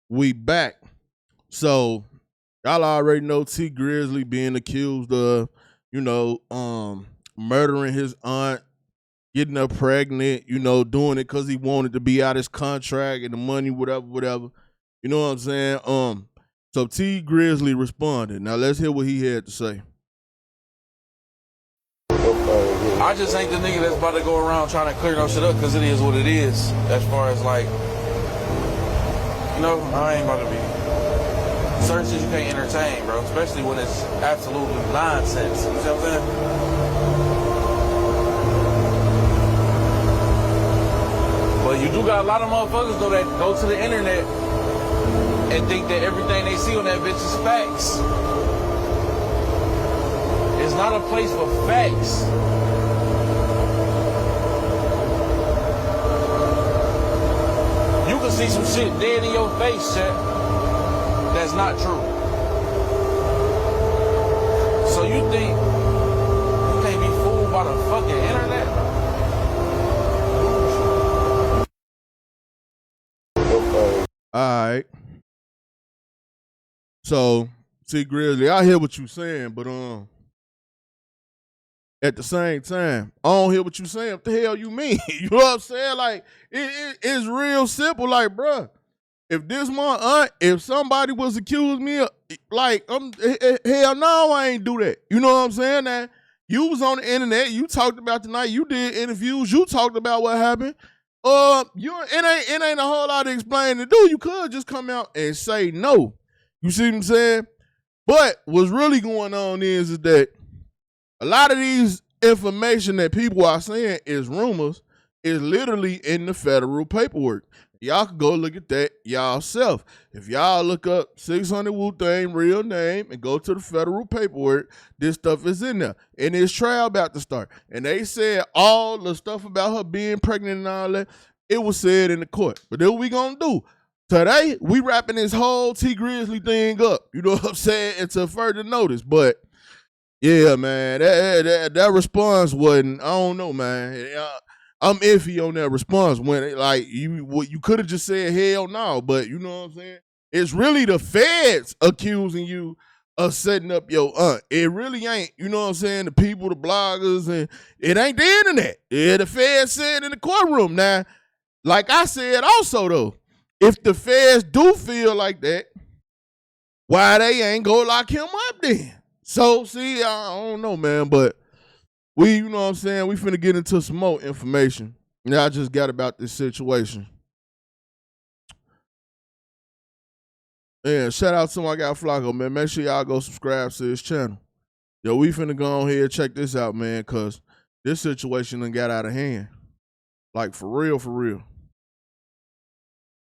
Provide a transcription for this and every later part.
we back. So y'all already know Tee Grizzley being accused of, murdering his aunt, getting her pregnant, doing it because he wanted to be out his contract and the money, whatever. You know what I'm saying? So Tee Grizzley responded. Now let's hear what he had to say. I just ain't the nigga that's about to go around trying to clear no shit up because it is what it is. As far as like, I ain't about to be. Certain shit you can't entertain, bro. Especially when it's absolutely nonsense. You see what I'm saying? But you do got a lot of motherfuckers though that go to the internet and think that everything they see on that bitch is facts. It's not a place for facts. You can see some shit dead in your face, chat. That's not true. So you think you can't be fooled by the fucking internet? All right. So Tee Grizzley, I hear what you saying, but at the same time, I don't hear what you saying. What the hell you mean? You know what I'm saying? Like, it's real simple. Like, bruh, if this my aunt, if somebody was accusing me of, like, hell no, I ain't do that. You know what I'm saying? Now, you was on the internet. You talked about tonight. You did interviews. You talked about what happened. It ain't a whole lot to explain to do. You could just come out and say no. You see what I'm saying? But what's really going on is that a lot of these information that people are saying is rumors is literally in the federal paperwork. Y'all can go look at that y'allself. If y'all look up 600 Wu-Tang real name and go to the federal paperwork, this stuff is in there. And his trial about to start. And they said all the stuff about her being pregnant and all that, it was said in the court. But then what we gonna do? Today, we wrapping this whole Tee Grizzley thing up. You know what I'm saying? Until further notice. But yeah, man, that response wasn't, I don't know, man. I'm iffy on that response when you could have just said hell no, but you know what I'm saying? It's really the feds accusing you of setting up your aunt. It really ain't, you know what I'm saying? The people, the bloggers, and it ain't the internet. Yeah, the feds said in the courtroom. Now, like I said also though, if the feds do feel like that, why they ain't go lock him up then? So, see, I don't know, man, but you know what I'm saying, we finna get into some more information that I just got about this situation. Yeah, shout out to my guy Flacco, man. Make sure y'all go subscribe to his channel. Yo, we finna go on here and check this out, man, because this situation done got out of hand. Like, for real, for real.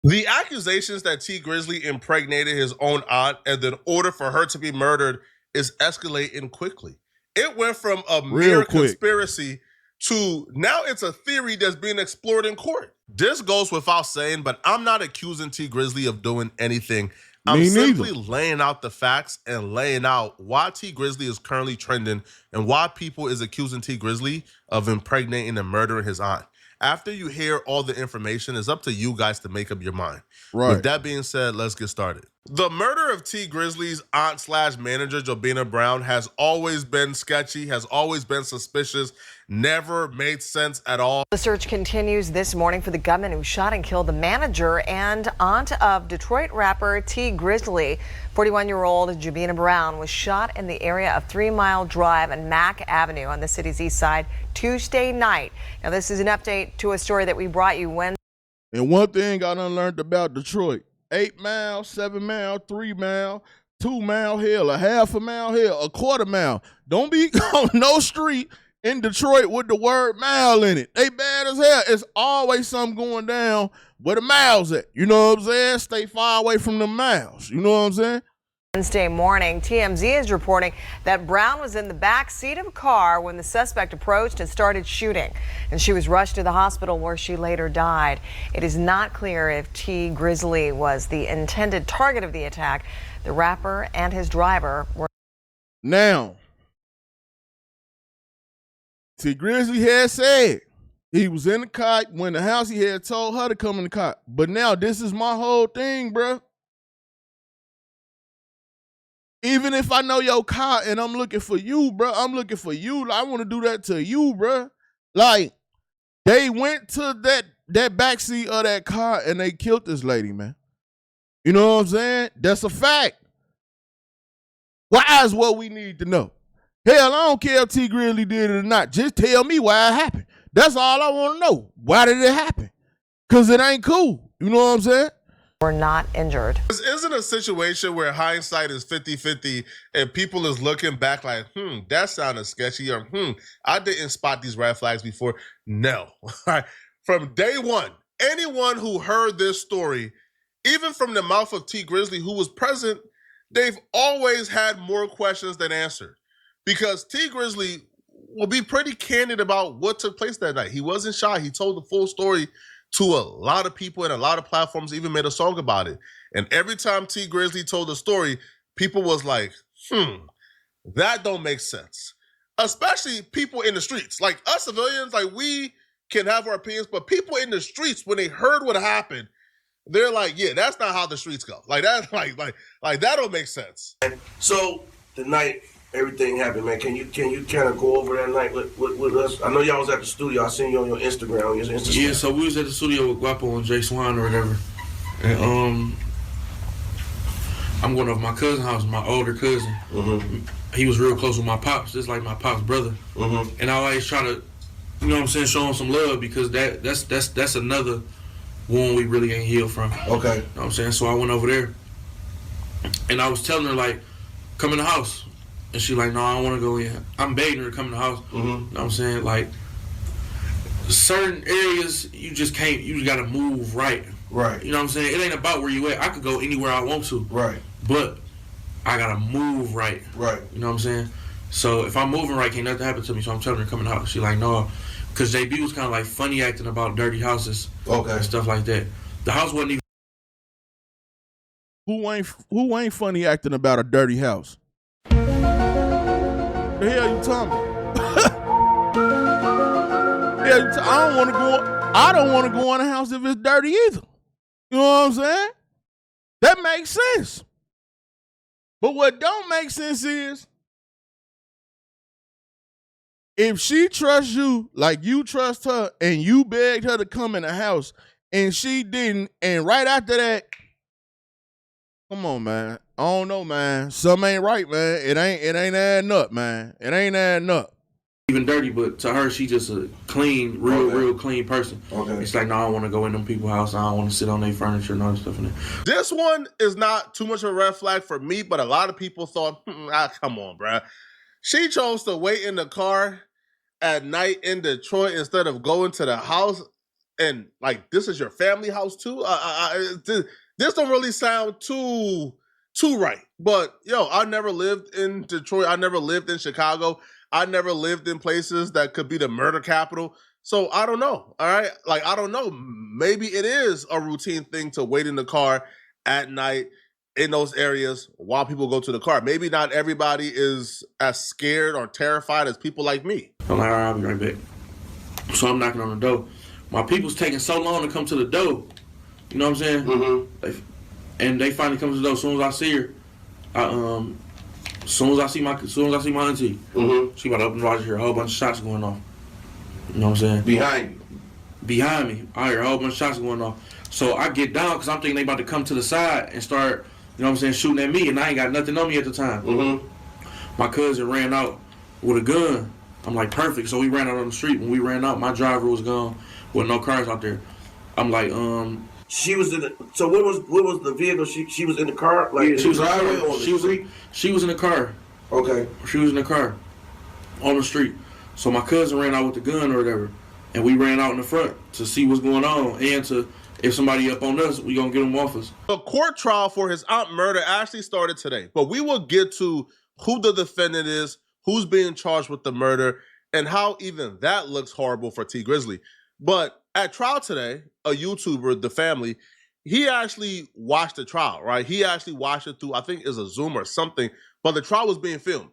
The accusations that Tee Grizzley impregnated his own aunt and then ordered for her to be murdered is escalating quickly. It went from a mere conspiracy to now it's a theory that's being explored in court. This goes without saying, but I'm not accusing Tee Grizzley of doing anything. I'm simply laying out the facts and laying out why Tee Grizzley is currently trending and why people is accusing Tee Grizzley of impregnating and murdering his aunt. After you hear all the information, it's up to you guys to make up your mind. Right. With that being said, let's get started. The murder of Tee Grizzley's aunt/manager, Jobina Brown, has always been sketchy, has always been suspicious, never made sense at all. The search continues this morning for the gunman who shot and killed the manager and aunt of Detroit rapper Tee Grizzley. 41-year-old Jobina Brown was shot in the area of 3 Mile Drive and Mack Avenue on the city's east side Tuesday night. Now, this is an update to a story that we brought you Wednesday. And one thing I done learned about Detroit: 8 mile, 7 mile, 3 mile, 2 mile, hell, a half a mile, hell, a quarter mile. Don't be on no street in Detroit with the word mile in it. They bad as hell. It's always something going down where the miles at. You know what I'm saying? Stay far away from the miles. You know what I'm saying? Wednesday morning, TMZ is reporting that Brown was in the back seat of a car when the suspect approached and started shooting, and she was rushed to the hospital where she later died. It is not clear if Tee Grizzley was the intended target of the attack. The rapper and his driver were. Now, Tee Grizzley had said he was in the car when the house. He had told her to come in the car. But now this is my whole thing, bruh. Even if I know your car and I'm looking for you, bro, I'm looking for you. I want to do that to you, bro. Like, they went to that backseat of that car and they killed this lady, man. You know what I'm saying? That's a fact. Why is what we need to know. Hell, I don't care if Tee Grizzley did it or not. Just tell me why it happened. That's all I want to know. Why did it happen? Because it ain't cool. You know what I'm saying? Were not injured. This isn't a situation where hindsight is 50-50 and people is looking back like, that sounded sketchy, or I didn't spot these red flags before. No. From day one, anyone who heard this story, even from the mouth of Tee Grizzley, who was present, they've always had more questions than answered. Because Tee Grizzley will be pretty candid about what took place that night. He wasn't shy. He told the full story to a lot of people and a lot of platforms, even made a song about it. And every time Tee Grizzley told the story, people was like, that don't make sense. Especially people in the streets. Like us civilians, like we can have our opinions, but people in the streets, when they heard what happened, they're like, yeah, that's not how the streets go. Like that's like that don't make sense. So the night everything happened, man, can you kind of go over that night with us? I know y'all was at the studio. I seen you on your Instagram. Yeah, so we was at the studio with Guapo and Jay Swan or whatever. And I'm going over my cousin's house, my older cousin. Mm-hmm. He was real close with my pops, just like my pops' brother. Mm-hmm. And I always try to, you know what I'm saying, show him some love, because that's another wound we really ain't healed from. Okay. You know what I'm saying? So I went over there and I was telling her, like, come in the house. And she like, no, I don't want to go in. I'm begging her to come in the house. Mm-hmm. You know what I'm saying? Like, certain areas, you just got to move right. Right. You know what I'm saying? It ain't about where you at. I could go anywhere I want to. Right. But I got to move right. Right. You know what I'm saying? So if I'm moving right, can't nothing happen to me. So I'm telling her to come in the house. She like, no. Because JB was kind of like funny acting about dirty houses. Okay. And stuff like that. The house wasn't even. Who ain't funny acting about a dirty house? The hell you talking about? I don't want to go in a house if it's dirty either. You know what I'm saying? That makes sense. But what don't make sense is, if she trusts you like you trust her and you begged her to come in the house and she didn't, and right after that, come on, man. I don't know, man. Something ain't right, man. It ain't adding up, man. It ain't adding up. Even dirty, but to her, she just a clean, real clean person. Okay. It's like, no, I don't want to go in them people's house. I don't want to sit on their furniture and all that stuff in there. This one is not too much of a red flag for me, but a lot of people thought, come on, bruh. She chose to wait in the car at night in Detroit instead of going to the house, and like, this is your family house too? This don't really sound too right. But yo, I never lived in Detroit. I never lived in Chicago. I never lived in places that could be the murder capital. So I don't know. All right. Like, I don't know. Maybe it is a routine thing to wait in the car at night in those areas while people go to the car. Maybe not everybody is as scared or terrified as people like me. I'm like, all right, I'll be right back. So I'm knocking on the door. My people's taking so long to come to the door. You know what I'm saying? Mm-hmm. And they finally come to the door. As soon as I see her, as soon as I see my auntie, she about to open the door. I hear a whole bunch of shots going off. You know what I'm saying? Behind you. Behind me, I hear a whole bunch of shots going off. So I get down because I'm thinking they about to come to the side and start, you know what I'm saying, shooting at me, and I ain't got nothing on me at the time. My cousin ran out with a gun. I'm like, perfect. So we ran out on the street. When we ran out, my driver was gone with no cars out there. I'm like, She was in the. So what was the vehicle? She was in the car. Like, yeah, she was in the street. She was in the car. Okay. She was in the car on the street. So my cousin ran out with the gun or whatever, and we ran out in the front to see what's going on, and to, if somebody up on us, we gonna get them off us. The court trial for his aunt murder actually started today, but we will get to who the defendant is, who's being charged with the murder, and how even that looks horrible for Tee Grizzley. But at trial today, a YouTuber, The Family, he actually watched the trial, right? He actually watched it through, I think it's a Zoom or something, but the trial was being filmed.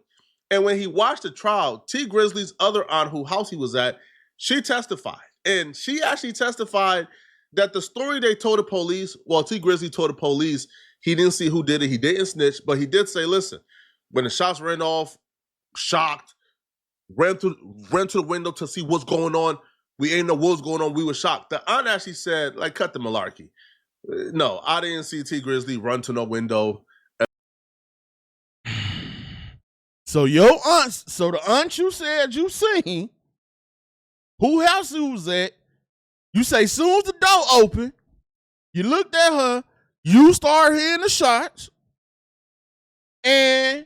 And when he watched the trial, Tee Grizzley's other aunt, whose house he was at, she testified. And she actually testified that the story they told the police, well, Tee Grizzley told the police, he didn't see who did it, he didn't snitch, but he did say, listen, When the shots ran off, shocked, ran to the window to see what's going on. We ain't know what was going on. We were shocked. The aunt actually said, like, cut the malarkey. No, I didn't see Tee Grizzley run to no window. So the aunt you said you seen, who house you was at, you say soon as the door open, you looked at her, you start hearing the shots, and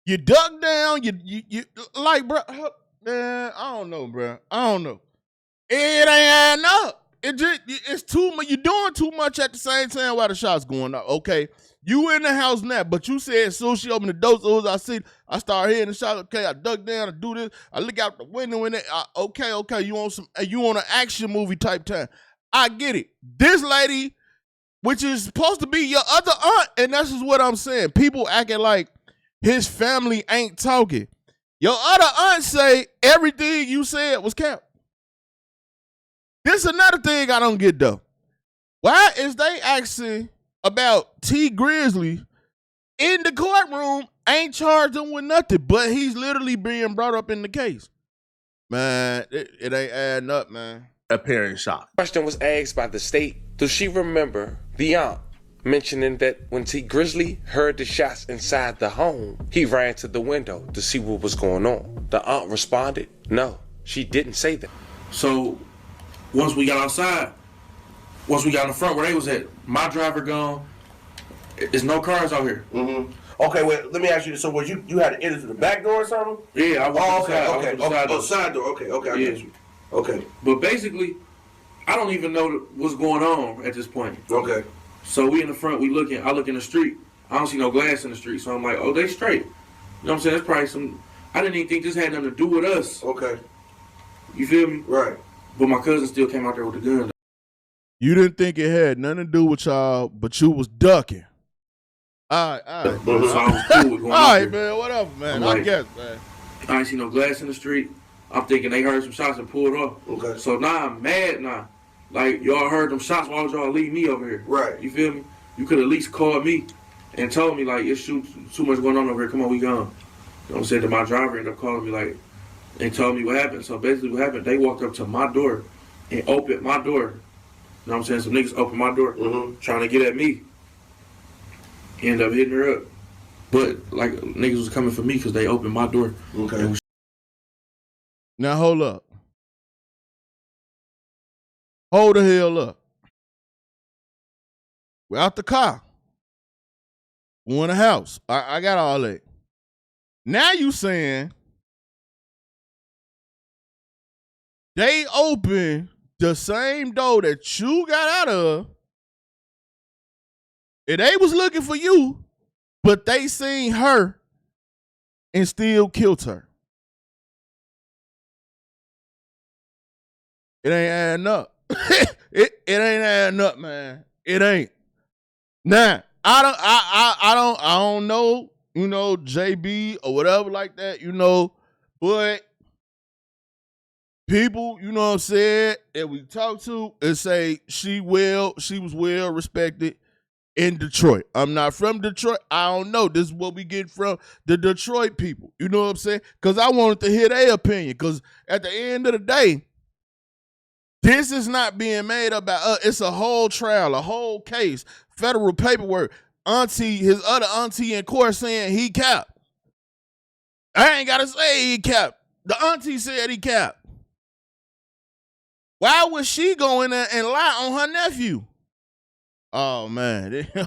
you duck down, you like, bro, man, I don't know, bro. I don't know. It ain't adding up. It's too much. You're doing too much at the same time while the shots going up. Okay, you in the house now, but you said as soon as she opened the door, so as I start hearing the shots. Okay, I duck down, I do this, I look out the window and okay, you on an action movie type time. I get it. This lady, which is supposed to be your other aunt, and that's just what I'm saying. People acting like his family ain't talking. Your other aunt say everything you said was cap. This is another thing I don't get though. Why is they asking about Tee Grizzley in the courtroom, ain't charged him with nothing, but he's literally being brought up in the case? Man, it ain't adding up, man. Apparent shock. Question was asked by the state, does she remember the aunt mentioning that when Tee Grizzley heard the shots inside the home, he ran to the window to see what was going on? The aunt responded, no, she didn't say that. So once we got outside, once we got in the front where they was at, my driver gone, there's no cars out here. Mm-hmm. Okay, wait, let me ask you this. So was you had to enter through the back door or something? Yeah, I was side door. Okay, I get you. Okay. But basically, I don't even know what's going on at this point. Okay. So we in the front, I look in the street, I don't see no glass in the street, so I'm like, oh, they straight. You know what I'm saying? That's probably I didn't even think this had nothing to do with us. Okay. You feel me? Right. But my cousin still came out there with the gun. You didn't think it had nothing to do with y'all, but you was ducking. All right. So I was cool with going all right, there. man, whatever, man. Like, I guess, man. I ain't see no glass in the street. I'm thinking they heard some shots and pulled off. Okay. So now I'm mad now. Like, y'all heard them shots, why would y'all leave me over here? Right. You feel me? You could at least call me and told me, like, it's too much going on over here. Come on, we gone. You know what I'm saying? Then my driver ended up calling me, like, and told me what happened. So basically what happened, they walked up to my door and opened my door. You know what I'm saying? Some niggas opened my door trying to get at me. Ended up hitting her up. But, like, niggas was coming for me because they opened my door. Okay. Now, hold up. Hold the hell up. We're out the car. We're in the house. I got all that. Now you saying they open the same door that you got out of, and they was looking for you, but they seen her and still killed her. It ain't adding up. it ain't adding up, man. It ain't. Now, I don't know, you know, JB or whatever like that, you know, but people, you know what I'm saying, that we talk to and say she was well respected in Detroit. I'm not from Detroit. I don't know. This is what we get from the Detroit people. You know what I'm saying? Because I wanted to hear their opinion. Because at the end of the day, this is not being made about us. It's a whole trial, a whole case, federal paperwork. His other auntie in court saying he capped. I ain't got to say he capped. The auntie said he capped. Why would she go in there and lie on her nephew? Oh, man. Yeah,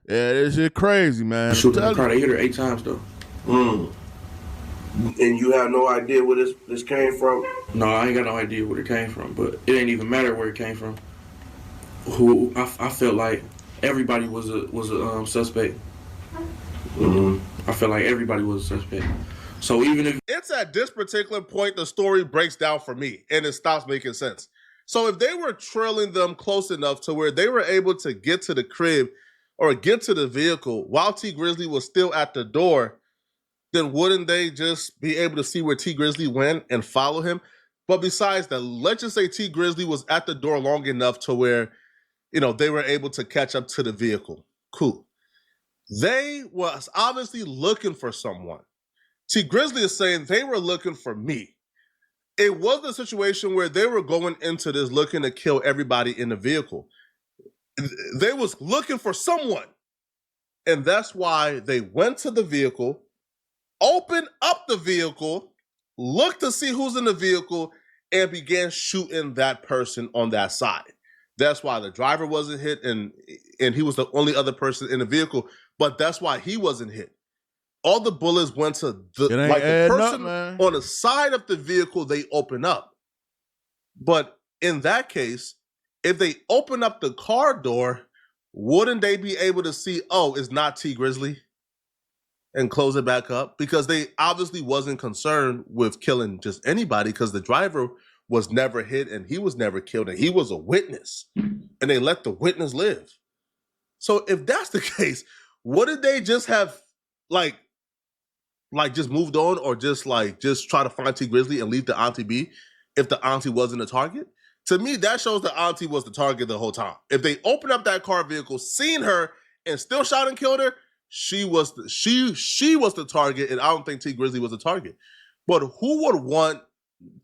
this shit crazy, man. Shooting the car, they hit her 8 times, though. And you have no idea where this came from? No, I ain't got no idea where it came from, but it ain't even matter where it came from. I felt like everybody was a suspect. I felt like everybody was a suspect. So even if it's at this particular point, the story breaks down for me and it stops making sense. So if they were trailing them close enough to where they were able to get to the crib or get to the vehicle while Tee Grizzley was still at the door, then wouldn't they just be able to see where Tee Grizzley went and follow him? But besides that, let's just say Tee Grizzley was at the door long enough to where, you know, they were able to catch up to the vehicle. Cool. They was obviously looking for someone. Tee Grizzley is saying they were looking for me. It wasn't a situation where they were going into this looking to kill everybody in the vehicle. They was looking for someone. And that's why they went to the vehicle, opened up the vehicle, looked to see who's in the vehicle, and began shooting that person on that side. That's why the driver wasn't hit, and he was the only other person in the vehicle, but that's why he wasn't hit. All the bullets went to the person on the side of the vehicle they open up. But in that case, if they open up the car door, wouldn't they be able to see, oh, it's not Tee Grizzley, and close it back up? Because they obviously wasn't concerned with killing just anybody, because the driver was never hit and he was never killed and he was a witness, and they let the witness live. So if that's the case, wouldn't they just have like just moved on, or just try to find Tee Grizzley and leave the auntie be if the auntie wasn't a target? To me, that shows the auntie was the target the whole time. If they opened up that car vehicle, seen her, and still shot and killed her, she was the target, and I don't think Tee Grizzley was the target. But who would want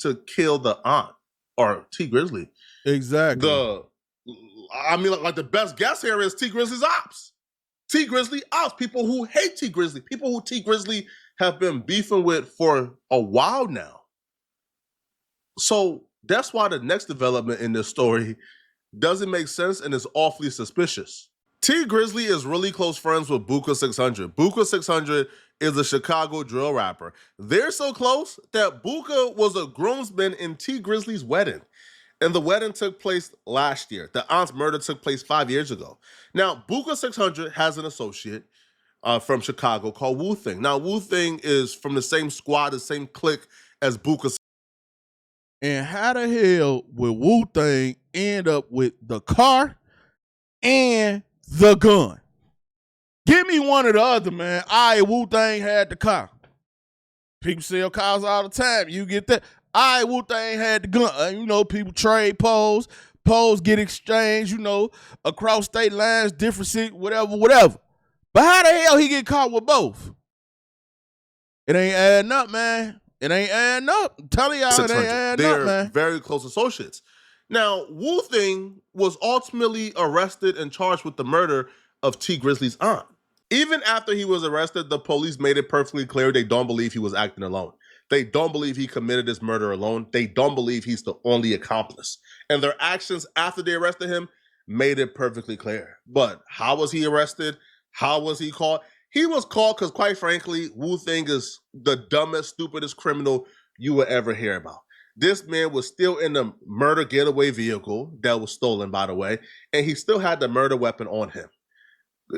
to kill the aunt or Tee Grizzley? Exactly. The best guess here is Tee Grizzley's ops. Tee Grizzley ops. People who hate Tee Grizzley. People who Tee Grizzley have been beefing with for a while now. So that's why the next development in this story doesn't make sense and is awfully suspicious. Tee Grizzley is really close friends with Buka 600. Buka 600 is a Chicago drill rapper. They're so close that Buka was a groomsman in Tee Grizzley's wedding. And the wedding took place last year. The aunt's murder took place 5 years ago. Now, Buka 600 has an associate from Chicago called Wu Thing. Now, Wu Thing is from the same squad, the same clique as Buka. And how the hell would Wu Thing end up with the car and the gun? Give me one or the other, man. Wu Thing had the car. People sell cars all the time. You get that. Wu Thing had the gun. People trade poles. Poles get exchanged, across state lines, different cities, whatever. But how the hell he get caught with both? It ain't adding up, man. It ain't adding up. I'm telling y'all, it ain't adding up, man. They're very close associates. Now, Wu Thing was ultimately arrested and charged with the murder of Tee Grizzley's aunt. Even after he was arrested, the police made it perfectly clear they don't believe he was acting alone. They don't believe he committed this murder alone. They don't believe he's the only accomplice. And their actions after they arrested him made it perfectly clear. But how was he arrested? How was he caught? He was caught because, quite frankly, Wu Thing is the dumbest, stupidest criminal you will ever hear about. This man was still in the murder getaway vehicle that was stolen, by the way, and he still had the murder weapon on him.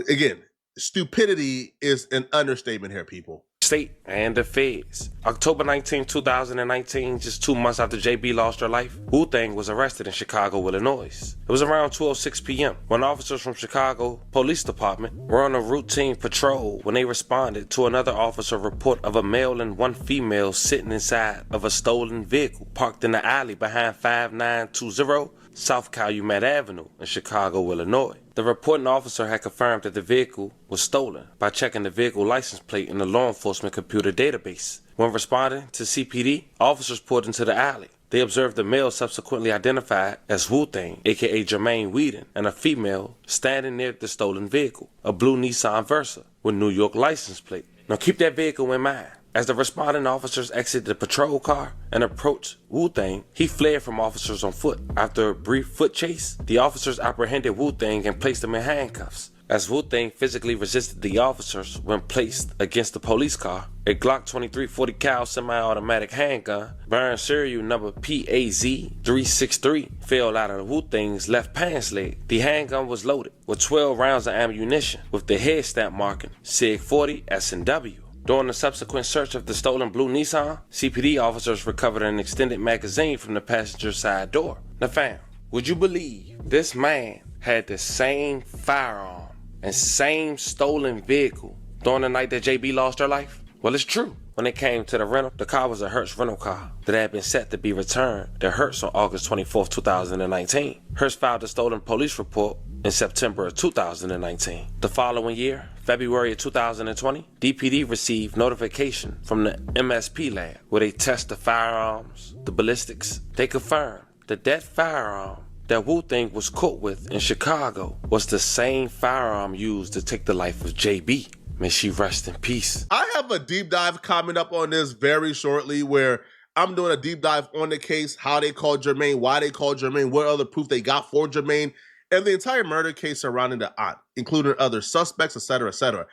Again, stupidity is an understatement here, people. State and the feds. October 19, 2019, just 2 months after JB lost her life, Wu Thing was arrested in Chicago, Illinois. It was around 12:06 p.m. when officers from Chicago Police Department were on a routine patrol when they responded to another officer report of a male and one female sitting inside of a stolen vehicle parked in the alley behind 5920 South Calumet Avenue in Chicago, Illinois. The reporting officer had confirmed that the vehicle was stolen by checking the vehicle license plate in the law enforcement computer database. When responding to CPD, officers pulled into the alley. They observed the male subsequently identified as Wu Thing, aka Jermaine Whedon, and a female standing near the stolen vehicle, a blue Nissan Versa with New York license plate. Now keep that vehicle in mind. As the responding officers exited the patrol car and approached Wu Thing, he fled from officers on foot. After a brief foot chase, the officers apprehended Wu Thing and placed him in handcuffs. As Wu Thing physically resisted the officers when placed against the police car, a Glock 23 40 cal semi-automatic handgun bearing serial number PAZ-363 fell out of Wu Thing's left pants leg. The handgun was loaded with 12 rounds of ammunition with the head stamp marking SIG 40 S&W. During the subsequent search of the stolen blue Nissan, CPD officers recovered an extended magazine from the passenger side door. Now fam, would you believe this man had the same firearm and same stolen vehicle during the night that JB lost her life? Well, it's true. When it came to the rental, the car was a Hertz rental car that had been set to be returned to Hertz on August 24, 2019. Hertz filed a stolen police report in September of 2019. The following year, February of 2020, DPD received notification from the MSP lab where they test the firearms, the ballistics. They confirmed that that firearm that Wu-Tang was caught with in Chicago was the same firearm used to take the life of JB. May she rest in peace. I have a deep dive coming up on this very shortly where I'm doing a deep dive on the case, how they called Jermaine, why they called Jermaine, what other proof they got for Jermaine, and the entire murder case surrounding the aunt, including other suspects, etc., etc.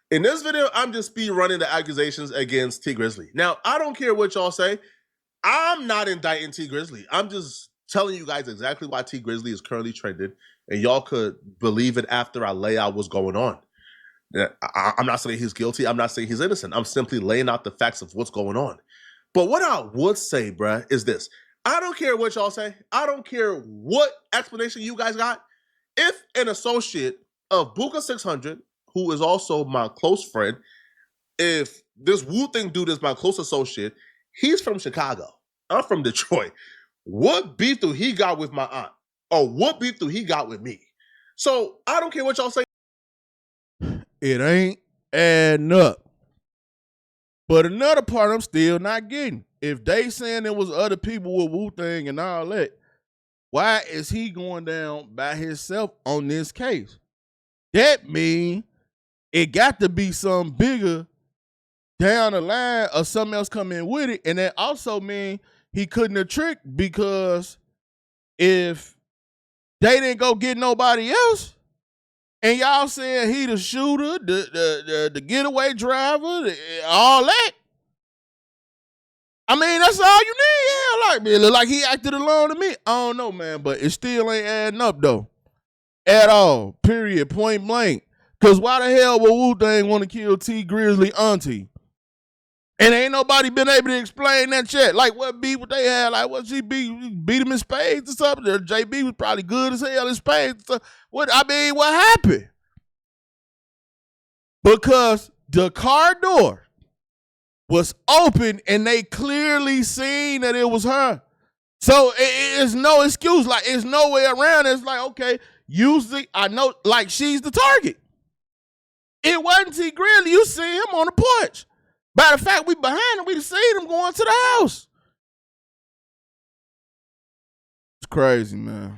In this video, I'm just speed running the accusations against Tee Grizzley. Now, I don't care what y'all say. I'm not indicting Tee Grizzley. I'm just telling you guys exactly why Tee Grizzley is currently trending, and y'all could believe it after I lay out what's going on. I'm not saying he's guilty. I'm not saying he's innocent. I'm simply laying out the facts of what's going on. But what I would say, bruh, is this. I don't care what y'all say. I don't care what explanation you guys got. If an associate of Buka 600, who is also my close friend, if this Wu-Tang dude is my close associate, he's from Chicago. I'm from Detroit. What beef do he got with my aunt? Or what beef do he got with me? So I don't care what y'all say. It ain't adding up. But another part I'm still not getting. If they saying there was other people with Wu-Tang and all that, why is he going down by himself on this case? That mean it got to be something bigger down the line or something else come in with it. And that also mean he couldn't have tricked, because if they didn't go get nobody else, and y'all saying he the shooter, the getaway driver, all that. I mean, that's all you need. Yeah, like, man, look like he acted alone to me. I don't know, man, but it still ain't adding up, though. At all. Period. Point blank. Because why the hell would Wu-Tang want to kill Tee Grizzley auntie? And ain't nobody been able to explain that shit. Like, what beef would they have? Like, what she beat him in spades or something? Or JB was probably good as hell in spades. What happened? Because the car door was open and they clearly seen that it was her. So it's no excuse. Like, it's no way around it. It's like, okay, usually I know, like, she's the target. It wasn't Tee Grizzley. You see him on the porch. Matter of fact, we behind him. We seen him going to the house. It's crazy, man.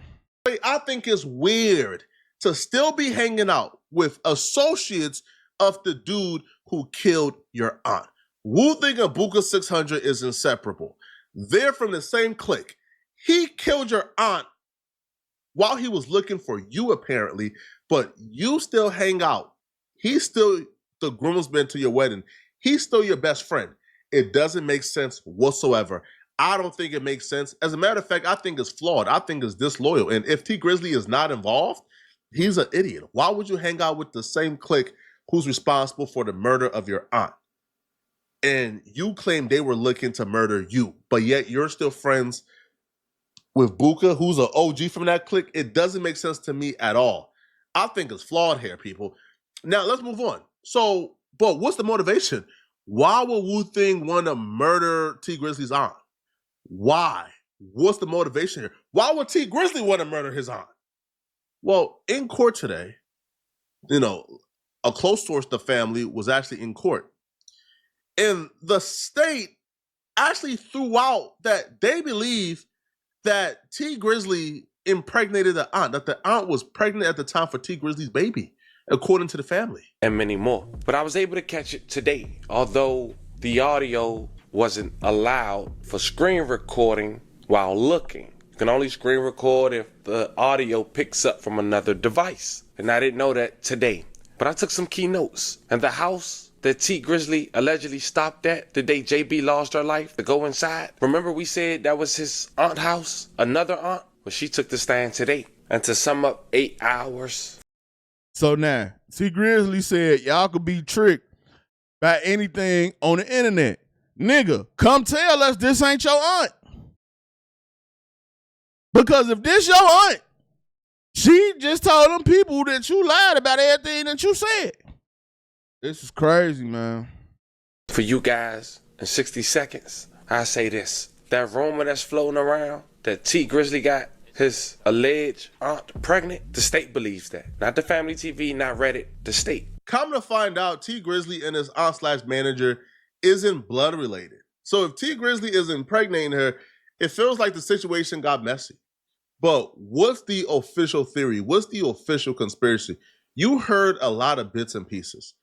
I think it's weird to still be hanging out with associates of the dude who killed your aunt. Wu-Tang and Buka 600 is inseparable. They're from the same clique. He killed your aunt while he was looking for you, apparently, but you still hang out. He's still the groomsman to your wedding. He's still your best friend. It doesn't make sense whatsoever. I don't think it makes sense. As a matter of fact, I think it's flawed. I think it's disloyal. And if Tee Grizzley is not involved, he's an idiot. Why would you hang out with the same clique who's responsible for the murder of your aunt? And you claim they were looking to murder you, but yet you're still friends with Buka, who's an OG from that clique. It doesn't make sense to me at all. I think it's flawed here, people. Now, let's move on. So, but what's the motivation? Why would Wu-Tang want to murder Tee Grizzley's aunt? Why? What's the motivation here? Why would Tee Grizzley want to murder his aunt? Well, in court today, a close source to the family was actually in court. And the state actually threw out that they believe that Tee Grizzley impregnated the aunt, that the aunt was pregnant at the time for Tee Grizzley's baby, according to the family. And many more. But I was able to catch it today, although the audio wasn't allowed for screen recording while looking. You can only screen record if the audio picks up from another device. And I didn't know that today. But I took some key notes. And the house that Tee Grizzley allegedly stopped at the day JB lost her life to go inside. Remember we said that was his aunt's house? Another aunt? Well, she took the stand today. And to sum up 8 hours. So now, Tee Grizzley said y'all could be tricked by anything on the internet. Nigga, come tell us this ain't your aunt. Because if this your aunt, she just told them people that you lied about everything that you said. This is crazy, man. For you guys, in 60 seconds, I say this. That rumor that's floating around that Tee Grizzley got his alleged aunt pregnant? The state believes that. Not the family TV, not Reddit, the state. Come to find out, Tee Grizzley and his aunt/manager isn't blood related. So if Tee Grizzley is impregnating her, it feels like the situation got messy. But what's the official theory? What's the official conspiracy? You heard a lot of bits and pieces.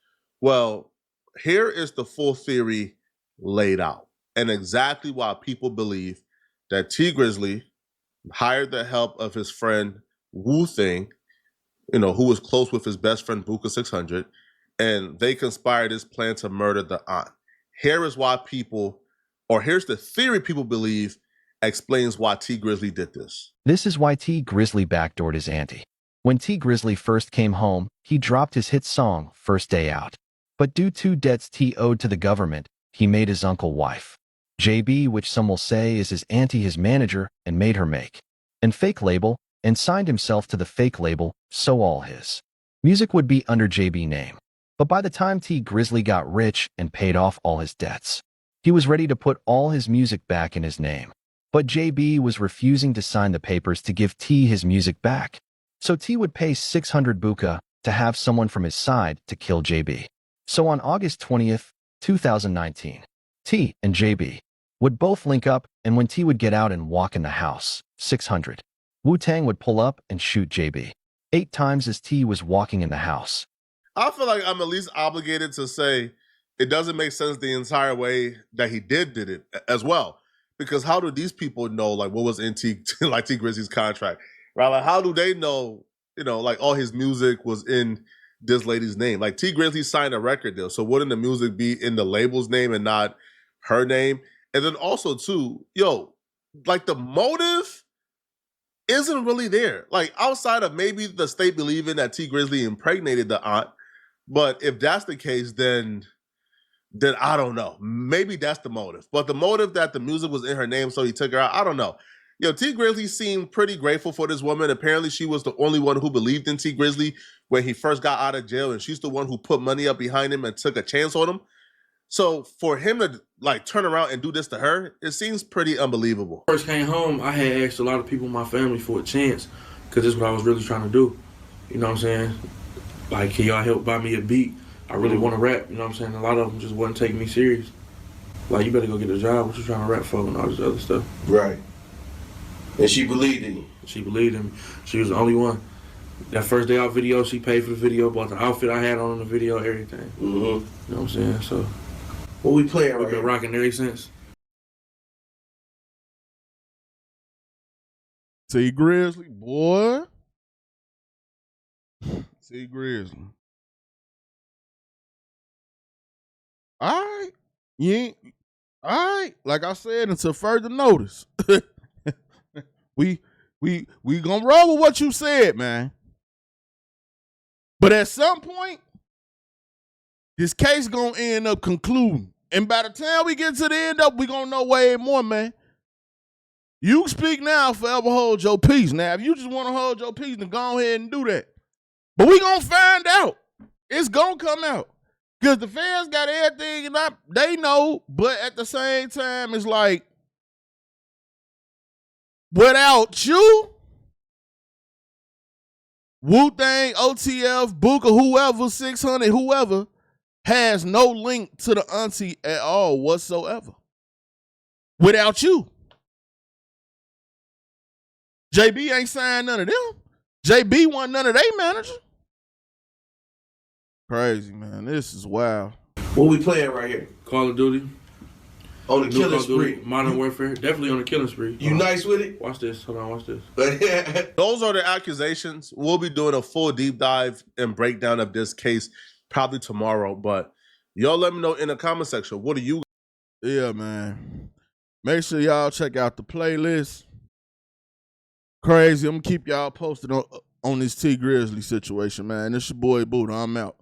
Well, here is the full theory laid out, and exactly why people believe that Tee Grizzley hired the help of his friend Wu Thing, who was close with his best friend Buka 600, and they conspired this plan to murder the aunt. Here's the theory people believe explains why Tee Grizzley did this. This is why Tee Grizzley backdoored his auntie. When Tee Grizzley first came home, he dropped his hit song, First Day Out. But due to debts T owed to the government, he made his uncle wife, JB, which some will say is his auntie, his manager, and made her make an fake label, and signed himself to the fake label, so all his music would be under JB name. But by the time Tee Grizzley got rich and paid off all his debts, he was ready to put all his music back in his name. But JB was refusing to sign the papers to give T his music back. So T would pay 600 buka to have someone from his side to kill JB. So on August 20th, 2019, T and JB would both link up, and when T would get out and walk in the house, 600, Wu-Tang would pull up and shoot JB 8 times as T was walking in the house. I feel like I'm at least obligated to say it doesn't make sense the entire way that he did it as well. Because how do these people know what was in Tee Grizzley's contract? Right? Like, how do they know, all his music was in this lady's name? Like, Tee Grizzley signed a record deal, so wouldn't the music be in the label's name and not her name? And then also too, the motive isn't really there. Like, outside of maybe the state believing that Tee Grizzley impregnated the aunt, but if that's the case, then I don't know. Maybe that's the motive. But the motive that the music was in her name, so he took her out, I don't know. Tee Grizzley seemed pretty grateful for this woman. Apparently, she was the only one who believed in Tee Grizzley when he first got out of jail, and she's the one who put money up behind him and took a chance on him. So for him to turn around and do this to her, it seems pretty unbelievable. First came home, I had asked a lot of people in my family for a chance because this is what I was really trying to do. You know what I'm saying? Like, can y'all help buy me a beat? I really want to rap. You know what I'm saying? A lot of them just wasn't taking me serious. Like, you better go get a job. What you trying to rap for and all this other stuff. Right. And she believed in you. She believed in me. She was the only one. That First Day Out video, she paid for the video, bought the outfit I had on in the video, everything. Mm-hmm. You know what I'm saying? So, what we playing right we've been here? rocking ever since. Tee Grizzley, boy. Tee Grizzley. All right. You ain't all right. Like I said, until further notice. we gonna roll with what you said, man. But at some point, this case gonna end up concluding. And by the time we get to the end up, we gonna know way more, man. You speak now, forever hold your peace. Now, if you just want to hold your peace, then go ahead and do that. But we gonna find out. It's gonna come out. Because the fans got everything and they know, but at the same time, it's like, without you, Wu-Tang, OTF, Buka, whoever, 600, whoever, has no link to the auntie at all whatsoever. Without you. JB ain't signed none of them. JB wasn't none of their manager. Crazy, man. This is wild. What we playing right here? Call of Duty. On the New killing Call of Duty, spree. Modern Warfare. Definitely on the killing spree. You nice with it? Watch this. Hold on, watch this. Those are the accusations. We'll be doing a full deep dive and breakdown of this case probably tomorrow. But y'all let me know in the comment section. What do you? Yeah, man. Make sure y'all check out the playlist. Crazy. I'm going to keep y'all posted on this Tee Grizzley situation, man. This your boy Buddha. I'm out.